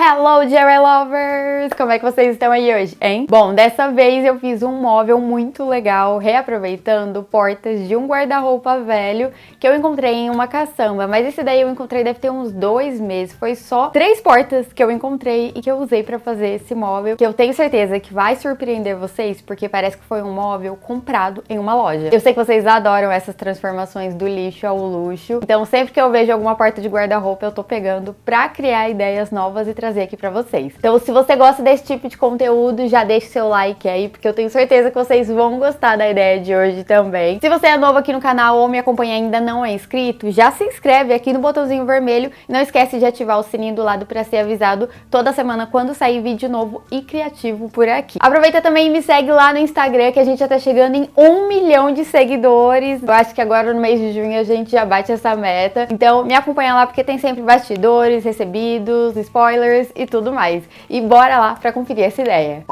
Hello, Jerry Lovers! Como é que vocês estão aí hoje, hein? Bom, dessa vez eu fiz um móvel muito legal, reaproveitando portas de um guarda-roupa velho que eu encontrei em uma caçamba, mas esse daí eu encontrei deve ter uns 2 meses. Foi só 3 portas que eu encontrei e que eu usei pra fazer esse móvel, que eu tenho certeza que vai surpreender vocês, porque parece que foi um móvel comprado em uma loja. Eu sei que vocês adoram essas transformações do lixo ao luxo, então sempre que eu vejo alguma porta de guarda-roupa eu tô pegando pra criar ideias novas e trazer aqui pra vocês. Então, se você gosta desse tipo de conteúdo, já deixa seu like aí, porque eu tenho certeza que vocês vão gostar da ideia de hoje também. Se você é novo aqui no canal ou me acompanha e ainda não é inscrito, já se inscreve aqui no botãozinho vermelho e não esquece de ativar o sininho do lado pra ser avisado toda semana quando sair vídeo novo e criativo por aqui. Aproveita também e me segue lá no Instagram, que a gente já tá chegando em 1 milhão de seguidores. Eu acho que agora no mês de junho a gente já bate essa meta. Então, me acompanha lá porque tem sempre bastidores, recebidos, spoilers e tudo mais. E bora lá pra conferir essa ideia.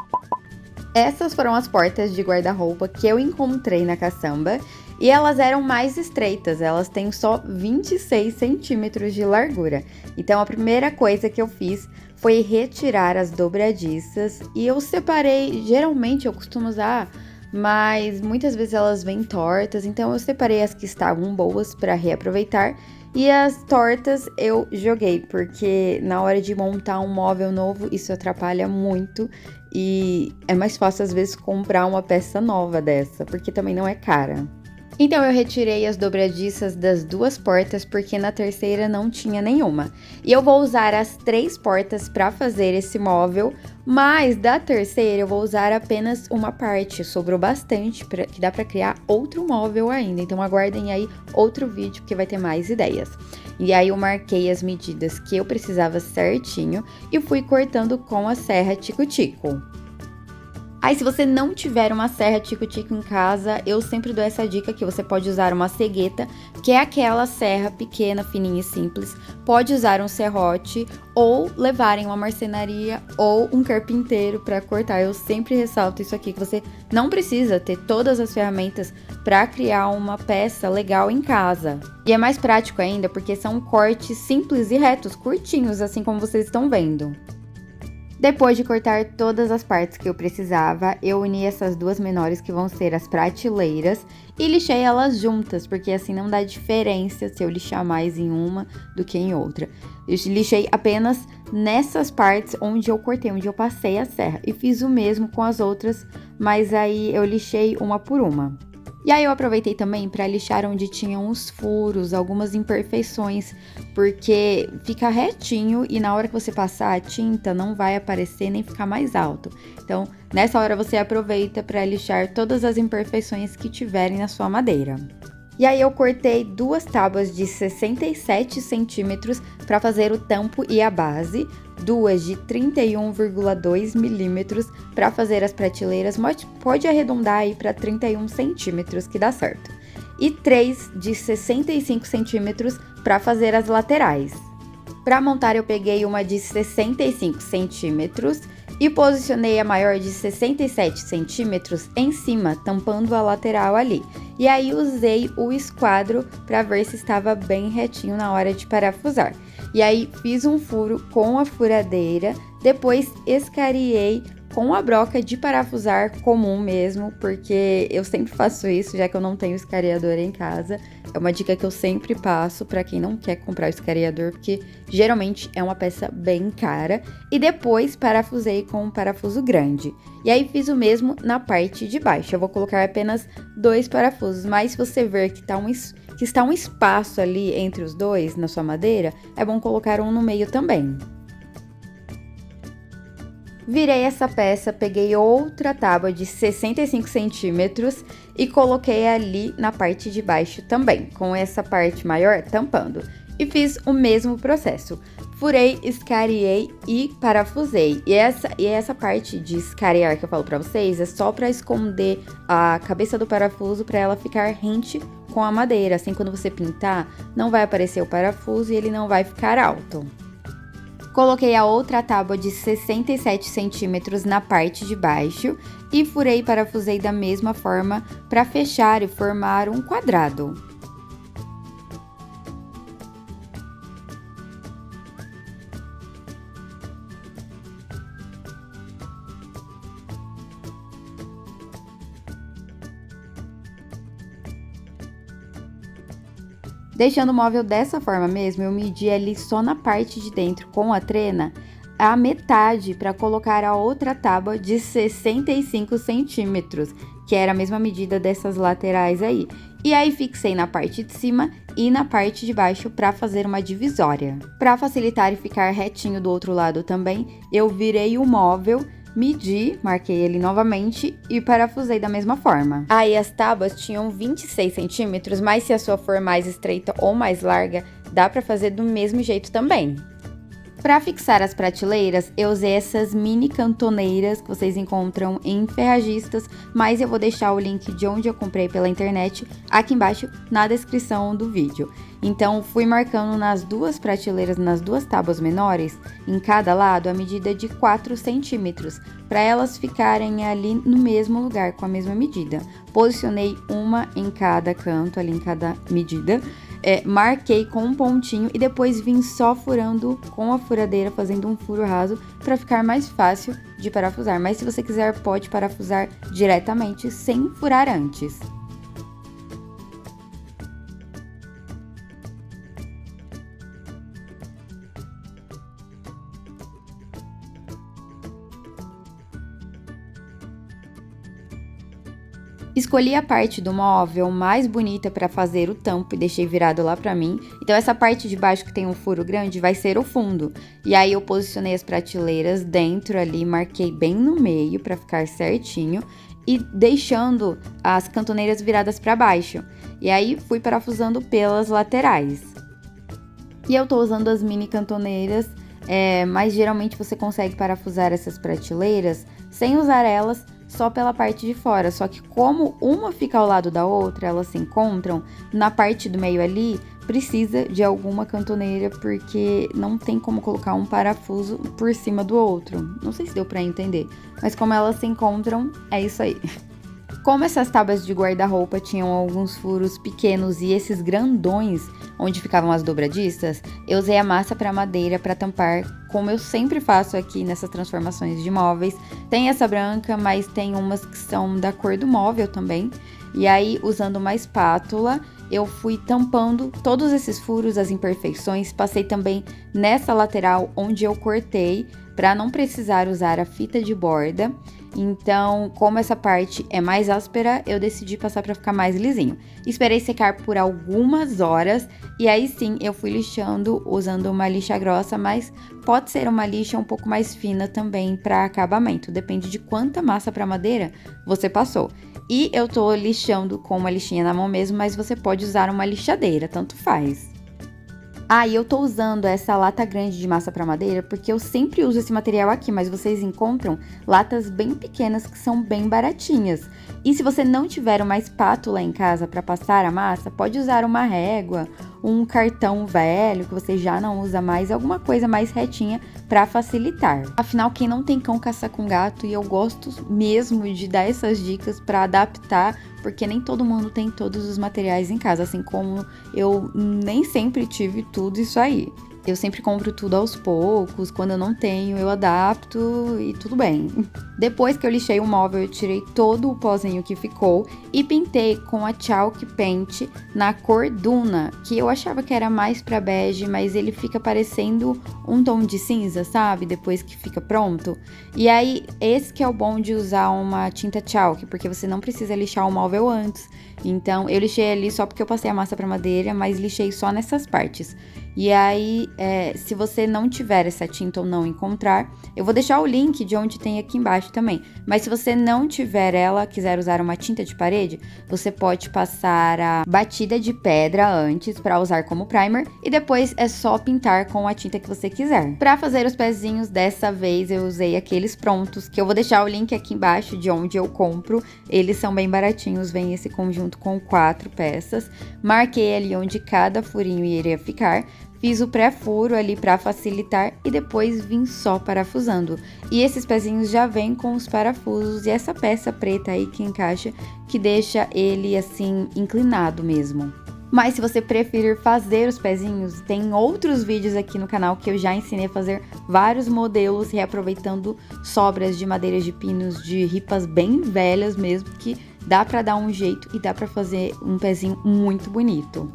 Essas foram as portas de guarda-roupa que eu encontrei na caçamba e elas eram mais estreitas, elas têm só 26 centímetros de largura. Então a primeira coisa que eu fiz foi retirar as dobradiças e eu separei, geralmente eu costumo usar, mas muitas vezes elas vêm tortas, então eu separei as que estavam boas para reaproveitar. E as tortas eu joguei, porque na hora de montar um móvel novo, isso atrapalha muito. E é mais fácil, às vezes, comprar uma peça nova dessa, porque também não é cara. Então eu retirei as dobradiças das 2 portas, porque na terceira não tinha nenhuma. E eu vou usar as 3 portas para fazer esse móvel, mas da terceira eu vou usar apenas uma parte. Sobrou bastante, que dá para criar outro móvel ainda. Então aguardem aí outro vídeo, que vai ter mais ideias. E aí eu marquei as medidas que eu precisava certinho e fui cortando com a serra tico-tico. Aí, se você não tiver uma serra tico-tico em casa, eu sempre dou essa dica que você pode usar uma cegueta, que é aquela serra pequena, fininha e simples. Pode usar um serrote ou levar em uma marcenaria ou um carpinteiro para cortar. Eu sempre ressalto isso aqui, que você não precisa ter todas as ferramentas para criar uma peça legal em casa. E é mais prático ainda, porque são cortes simples e retos, curtinhos, assim como vocês estão vendo. Depois de cortar todas as partes que eu precisava, eu uni essas 2 menores, que vão ser as prateleiras, e lixei elas juntas, porque assim não dá diferença se eu lixar mais em uma do que em outra. Eu lixei apenas nessas partes onde eu cortei, onde eu passei a serra, e fiz o mesmo com as outras, mas aí eu lixei uma por uma. E aí eu aproveitei também para lixar onde tinham uns furos, algumas imperfeições, porque fica retinho e na hora que você passar a tinta não vai aparecer nem ficar mais alto. Então, nessa hora você aproveita para lixar todas as imperfeições que tiverem na sua madeira. E aí eu cortei 2 tábuas de 67 centímetros para fazer o tampo e a base, 2 de 31,2 milímetros para fazer as prateleiras, pode arredondar aí para 31 centímetros que dá certo. E 3 de 65 centímetros para fazer as laterais. Para montar eu peguei uma de 65 centímetros e posicionei a maior de 67 centímetros em cima, tampando a lateral ali. E aí usei o esquadro para ver se estava bem retinho na hora de parafusar. E aí fiz um furo com a furadeira, depois escariei com a broca de parafusar comum mesmo, porque eu sempre faço isso, já que eu não tenho escariador em casa. É uma dica que eu sempre passo para quem não quer comprar o escariador, porque geralmente é uma peça bem cara. E depois parafusei com um parafuso grande. E aí fiz o mesmo na parte de baixo. Eu vou colocar apenas 2 parafusos, mas se você ver que está um espaço ali entre os dois na sua madeira, é bom colocar um no meio também. Virei essa peça, peguei outra tábua de 65 centímetros e coloquei ali na parte de baixo também, com essa parte maior tampando. E fiz o mesmo processo. Furei, escariei e parafusei. E essa parte de escarear que eu falo pra vocês é só pra esconder a cabeça do parafuso pra ela ficar rente com a madeira. Assim, quando você pintar, não vai aparecer o parafuso e ele não vai ficar alto. Coloquei a outra tábua de 67 centímetros na parte de baixo e furei e parafusei da mesma forma para fechar e formar um quadrado. Deixando o móvel dessa forma mesmo, eu medi ali só na parte de dentro com a trena a metade para colocar a outra tábua de 65 centímetros, que era a mesma medida dessas laterais aí. E aí fixei na parte de cima e na parte de baixo para fazer uma divisória. Para facilitar e ficar retinho do outro lado também, eu virei o móvel, medi, marquei ele novamente e parafusei da mesma forma. Aí as tábuas tinham 26 centímetros, mas se a sua for mais estreita ou mais larga, dá para fazer do mesmo jeito também. Para fixar as prateleiras, eu usei essas mini cantoneiras que vocês encontram em ferragistas, mas eu vou deixar o link de onde eu comprei pela internet aqui embaixo na descrição do vídeo. Então, fui marcando nas duas prateleiras, nas duas tábuas menores, em cada lado, a medida de 4 centímetros, para elas ficarem ali no mesmo lugar, com a mesma medida. Posicionei uma em cada canto, ali em cada medida. Marquei com um pontinho e depois vim só furando com a furadeira, fazendo um furo raso para ficar mais fácil de parafusar. Mas se você quiser, pode parafusar diretamente sem furar antes. Escolhi a parte do móvel mais bonita para fazer o tampo e deixei virado lá para mim. Então essa parte de baixo que tem um furo grande vai ser o fundo. E aí eu posicionei as prateleiras dentro ali, marquei bem no meio para ficar certinho e deixando as cantoneiras viradas para baixo. E aí fui parafusando pelas laterais. E eu tô usando as mini cantoneiras, mas geralmente você consegue parafusar essas prateleiras sem usar elas só pela parte de fora, só que como uma fica ao lado da outra, elas se encontram, na parte do meio ali, precisa de alguma cantoneira, porque não tem como colocar um parafuso por cima do outro. Não sei se deu pra entender, mas como elas se encontram, é isso aí. Como essas tábuas de guarda-roupa tinham alguns furos pequenos e esses grandões, onde ficavam as dobradiças, eu usei a massa para madeira para tampar, como eu sempre faço aqui nessas transformações de móveis. Tem essa branca, mas tem umas que são da cor do móvel também. E aí, usando uma espátula, eu fui tampando todos esses furos, as imperfeições. Passei também nessa lateral onde eu cortei, para não precisar usar a fita de borda. Então, como essa parte é mais áspera, eu decidi passar para ficar mais lisinho. Esperei secar por algumas horas e aí sim eu fui lixando usando uma lixa grossa, mas pode ser uma lixa um pouco mais fina também para acabamento, depende de quanta massa para madeira você passou. E eu tô lixando com uma lixinha na mão mesmo, mas você pode usar uma lixadeira, tanto faz. E eu tô usando essa lata grande de massa para madeira porque eu sempre uso esse material aqui, mas vocês encontram latas bem pequenas que são bem baratinhas. E se você não tiver uma espátula em casa para passar a massa, pode usar uma régua, um cartão velho que você já não usa mais, alguma coisa mais retinha para facilitar. Afinal, quem não tem cão caça com gato, e eu gosto mesmo de dar essas dicas para adaptar, porque nem todo mundo tem todos os materiais em casa, assim como eu nem sempre tive tudo isso aí. Eu sempre compro tudo aos poucos, quando eu não tenho, eu adapto e tudo bem. Depois que eu lixei o móvel, eu tirei todo o pozinho que ficou e pintei com a Chalk Paint na cor Duna, que eu achava que era mais pra bege, mas ele fica parecendo um tom de cinza, sabe? Depois que fica pronto. E aí, esse que é o bom de usar uma tinta Chalk, porque você não precisa lixar o móvel antes. Então, eu lixei ali só porque eu passei a massa pra madeira, mas lixei só nessas partes. E aí, se você não tiver essa tinta ou não encontrar, eu vou deixar o link de onde tem aqui embaixo também. Mas se você não tiver ela, quiser usar uma tinta de parede, você pode passar a batida de pedra antes para usar como primer e depois é só pintar com a tinta que você quiser. Para fazer os pezinhos, dessa vez eu usei aqueles prontos, que eu vou deixar o link aqui embaixo de onde eu compro. Eles são bem baratinhos, vem esse conjunto com 4 peças. Marquei ali onde cada furinho iria ficar. Fiz o pré-furo ali para facilitar e depois vim só parafusando. E esses pezinhos já vêm com os parafusos e essa peça preta aí que encaixa, que deixa ele assim inclinado mesmo. Mas se você preferir fazer os pezinhos, tem outros vídeos aqui no canal que eu já ensinei a fazer vários modelos reaproveitando sobras de madeiras de pinos, de ripas bem velhas mesmo, que dá para dar um jeito e dá para fazer um pezinho muito bonito.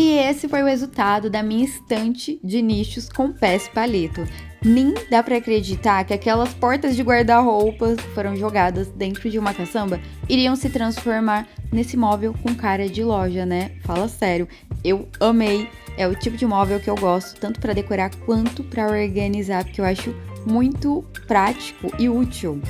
E esse foi o resultado da minha estante de nichos com pés palito. Nem dá pra acreditar que aquelas portas de guarda-roupas que foram jogadas dentro de uma caçamba iriam se transformar nesse móvel com cara de loja, né? Fala sério, eu amei. É o tipo de móvel que eu gosto, tanto pra decorar quanto pra organizar, porque eu acho muito prático e útil.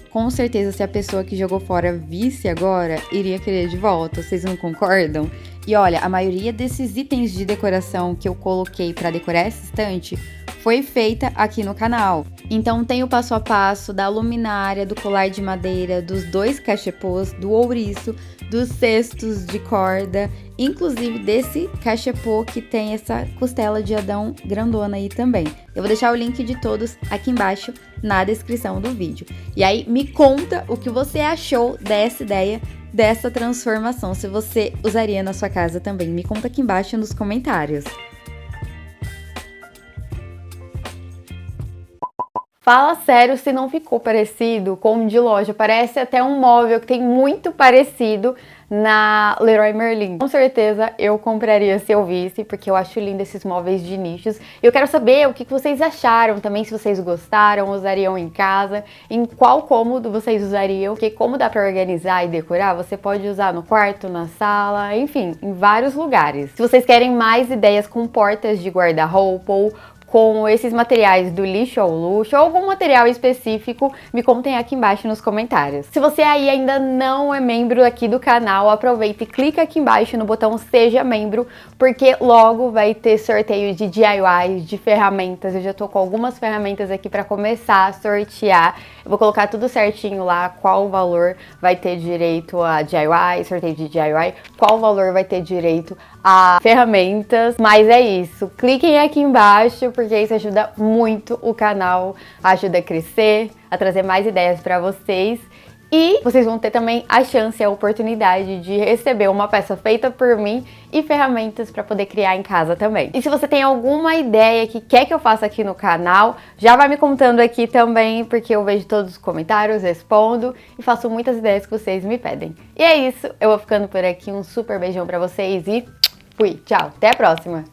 Com certeza, se a pessoa que jogou fora visse agora, iria querer de volta. Vocês não concordam? E olha, a maioria desses itens de decoração que eu coloquei pra decorar essa estante foi feita aqui no canal. Então tem o passo a passo da luminária, do colar de madeira, dos 2 cachepôs, do ouriço, dos cestos de corda, inclusive desse cachepô que tem essa costela de Adão grandona aí também. Eu vou deixar o link de todos aqui embaixo na descrição do vídeo. E aí me conta o que você achou dessa ideia, dessa transformação, se você usaria na sua casa também. Me conta aqui embaixo nos comentários. Fala sério se não ficou parecido com um de loja. Parece até um móvel que tem muito parecido na Leroy Merlin. Com certeza eu compraria se eu visse, porque eu acho lindo esses móveis de nichos. Eu quero saber o que vocês acharam também, se vocês gostaram, usariam em casa, em qual cômodo vocês usariam, porque como dá pra organizar e decorar, você pode usar no quarto, na sala, enfim, em vários lugares. Se vocês querem mais ideias com portas de guarda-roupa ou com esses materiais do lixo ao luxo, ou algum material específico, me contem aqui embaixo nos comentários. Se você aí ainda não é membro aqui do canal, aproveita e clica aqui embaixo no botão Seja Membro, porque logo vai ter sorteio de DIYs, de ferramentas. Eu já tô com algumas ferramentas aqui para começar a sortear. Eu vou colocar tudo certinho lá, qual valor vai ter direito a DIY, sorteio de DIY, qual valor vai ter direito a ferramentas. Mas é isso, cliquem aqui embaixo, porque isso ajuda muito o canal, ajuda a crescer, a trazer mais ideias para vocês. E vocês vão ter também a chance, a oportunidade de receber uma peça feita por mim e ferramentas para poder criar em casa também. E se você tem alguma ideia que quer que eu faça aqui no canal, já vai me contando aqui também, porque eu vejo todos os comentários, respondo e faço muitas ideias que vocês me pedem. E é isso, eu vou ficando por aqui, um super beijão para vocês e fui, tchau, até a próxima!